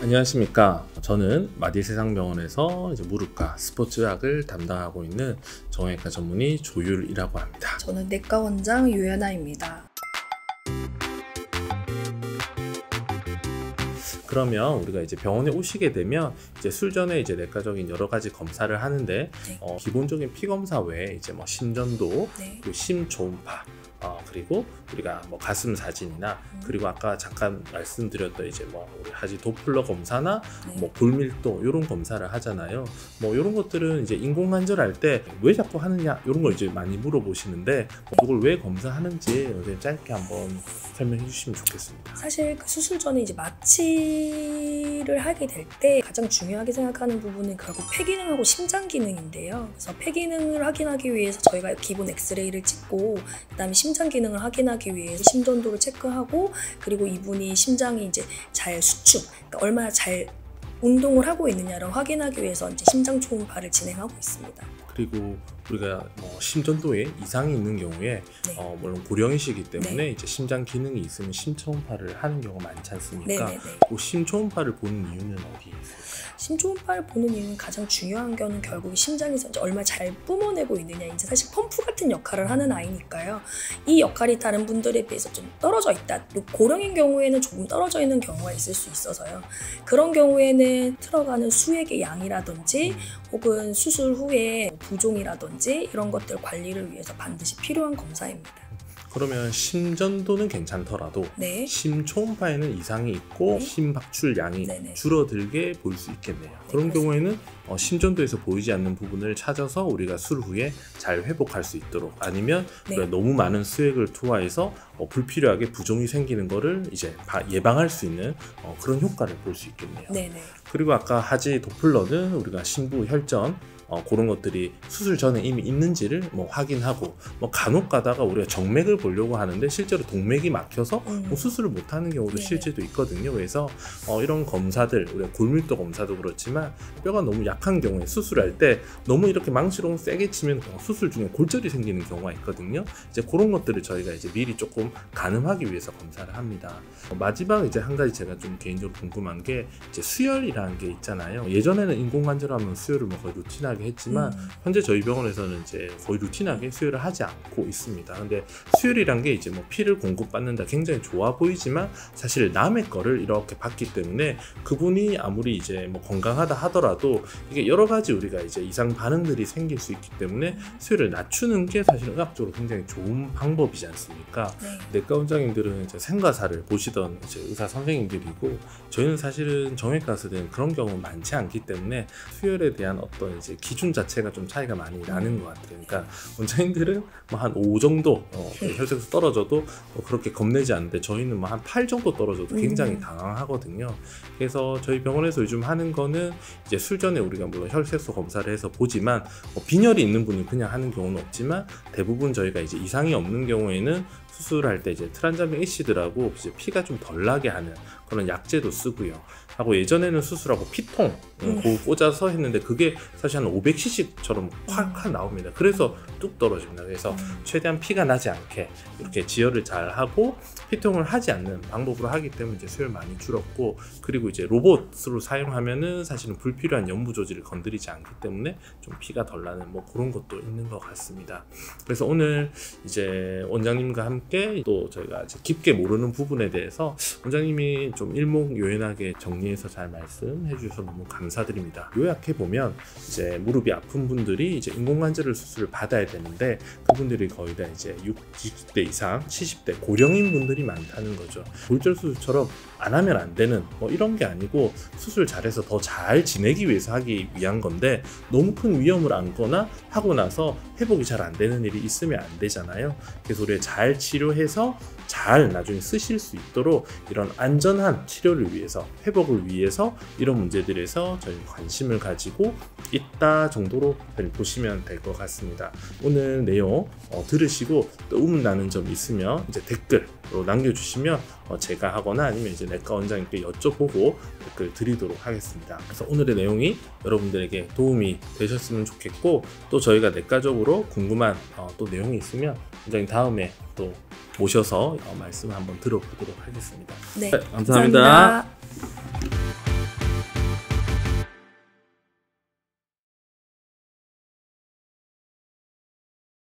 안녕하십니까. 저는 마디세상병원에서 이제 무릎과 스포츠의학을 담당하고 있는 정형외과 전문의 조율이라고 합니다. 저는 내과 원장 유연아입니다. 그러면 우리가 이제 병원에 오시게 되면 이제 술 전에 이제 내과적인 여러 가지 검사를 하는데 네. 기본적인 피 검사 외에 이제 뭐 심전도, 네. 그리고 심초음파, 그리고 우리가 뭐 가슴 사진이나 그리고 아까 잠깐 말씀드렸던 이제 뭐 우리 하지 도플러 검사나 네. 뭐 골밀도 이런 검사를 하잖아요. 뭐 이런 것들은 이제 인공관절 할 때 왜 자꾸 하느냐 이런 걸 이제 많이 물어보시는데 그걸 왜 검사하는지 짧게 한번 설명해 주시면 좋겠습니다. 사실 그 수술 전에 이제 마취를 하게 될 때 가장 중요하게 생각하는 부분은 결국 폐기능하고 심장 기능인데요. 그래서 폐기능을 확인하기 위해서 저희가 기본 엑스레이를 찍고 그다음에 심장 기능을 확인하기 위해서 심전도를 체크하고, 그리고 이분이 심장이 이제 잘 수축, 그러니까 얼마나 잘 운동을 하고 있느냐를 확인하기 위해서 이제 심장 초음파를 진행하고 있습니다. 그리고 우리가 뭐 심전도에 이상이 있는 경우에 네. 물론 고령이시기 때문에 네. 이제 심장 기능이 있으면 심초음파를 하는 경우가 많지 않습니까? 네네네. 그 심초음파를 보는 이유는 어디에 있을까요? 심초음파를 보는 이유는 가장 중요한 거는 결국 심장에서 이제 얼마나 잘 뿜어내고 있느냐, 이제 사실 펌프 같은 역할을 하는 아이니까요. 이 역할이 다른 분들에 비해서 좀 떨어져 있다. 고령인 경우에는 조금 떨어져 있는 경우가 있을 수 있어서요. 그런 경우에는 들어가는 수액의 양이라든지 혹은 수술 후에 부종이라든지 이런 것들 관리를 위해서 반드시 필요한 검사입니다. 그러면 심전도는 괜찮더라도 네. 심초음파에는 이상이 있고 네. 심박출량이 네네. 줄어들게 볼 수 있겠네요. 그런 그렇습니다. 경우에는 심전도에서 보이지 않는 부분을 찾아서 우리가 술 후에 잘 회복할 수 있도록, 아니면 네. 우리가 너무 많은 수액을 투하해서 불필요하게 부종이 생기는 거를 이제 예방할 수 있는 그런 효과를 볼 수 있겠네요. 네네. 그리고 아까 하지 도플러는 우리가 심부 혈전 그런 것들이 수술 전에 이미 있는지를 뭐 확인하고, 뭐 간혹 가다가 우리가 정맥을 보려고 하는데 실제로 동맥이 막혀서 뭐 수술을 못하는 경우도 네네. 실제도 있거든요. 그래서 이런 검사들, 우리가 골밀도 검사도 그렇지만 뼈가 너무 약한 경우에 수술할 때 너무 이렇게 망치로 세게 치면 수술 중에 골절이 생기는 경우가 있거든요. 이제 그런 것들을 저희가 이제 미리 조금 가늠하기 위해서 검사를 합니다. 마지막 이제 한 가지 제가 좀 개인적으로 궁금한 게 이제 수혈이라는 게 있잖아요. 예전에는 인공관절하면 수혈을 뭐 거의 루틴하게 했지만 현재 저희 병원에서는 이제 거의 루틴하게 수혈을 하지 않고 있습니다. 근데 수혈이란 게 이제 뭐 피를 공급받는다 굉장히 좋아 보이지만 사실 남의 거를 이렇게 받기 때문에 그분이 아무리 이제 뭐 건강하다 하더라도 이게 여러 가지 우리가 이제 이상 반응들이 생길 수 있기 때문에 수혈을 낮추는 게 사실 의학적으로 굉장히 좋은 방법이지 않습니까? 네. 내과 원장님들은 이제 생과사를 보시던 이제 의사 선생님들이고, 저희는 사실은 정형외과에서는 그런 경우는 많지 않기 때문에 수혈에 대한 어떤 이제 기준 자체가 좀 차이가 많이 나는 것 같아요. 그러니까 원장님들은 뭐 한 5 정도 혈색소 떨어져도 그렇게 겁내지 않는데 저희는 뭐 한 8 정도 떨어져도 굉장히 당황하거든요. 그래서 저희 병원에서 요즘 하는 거는 이제 술 전에 우리가 물론 혈색소 검사를 해서 보지만 빈혈이 있는 분이 그냥 하는 경우는 없지만 대부분 저희가 이제 이상이 없는 경우에는 수술할 때 이제 트란자민 애시드라고 이제 피가 좀 덜 나게 하는 그런 약제도 쓰고요. 하고 예전에는 수술하고 피통 그거 꽂아서 했는데 그게 사실 한 500cc처럼 확 나옵니다. 그래서 뚝 떨어집니다. 그래서 최대한 피가 나지 않게 이렇게 지혈을 잘 하고 피통을 하지 않는 방법으로 하기 때문에 이제 수혈 많이 줄었고, 그리고 이제 로봇으로 사용하면은 사실은 불필요한 연부 조직을 건드리지 않기 때문에 좀 피가 덜 나는 뭐 그런 것도 있는 것 같습니다. 그래서 오늘 이제 원장님과 함께 또 저희가 이제 깊게 모르는 부분에 대해서 원장님이 좀 일목요연하게 정리해서 잘 말씀해 주셔서 너무 감사드립니다. 요약해 보면 이제 무릎이 아픈 분들이 이제 인공관절 수술을 받아야 되는데 그분들이 거의 다 이제 60대 이상, 70대 고령인 분들이 많다는 거죠. 골절 수술처럼 안 하면 안 되는 뭐 이런 게 아니고 수술 잘해서 더 잘 지내기 위해서 하기 위한 건데 너무 큰 위험을 안거나 하고 나서 회복이 잘 안 되는 일이 있으면 안 되잖아요. 그래서 우리가 잘 치료해서 잘 나중에 쓰실 수 있도록 이런 안전한 치료를 위해서, 회복을 위해서 이런 문제들에서 저희 관심을 가지고 있다 정도로 보시면 될 것 같습니다. 오늘 내용 들으시고 또 의문나는 점 있으면 이제 댓글로 남겨주시면 제가 하거나 아니면 이제 내과 원장님께 여쭤보고 댓글 드리도록 하겠습니다. 그래서 오늘의 내용이 여러분들에게 도움이 되셨으면 좋겠고, 또 저희가 내과적으로 궁금한 또 내용이 있으면 원장님 다음에 또 모셔서 말씀을 한번 들어보도록 하겠습니다. 네, 감사합니다.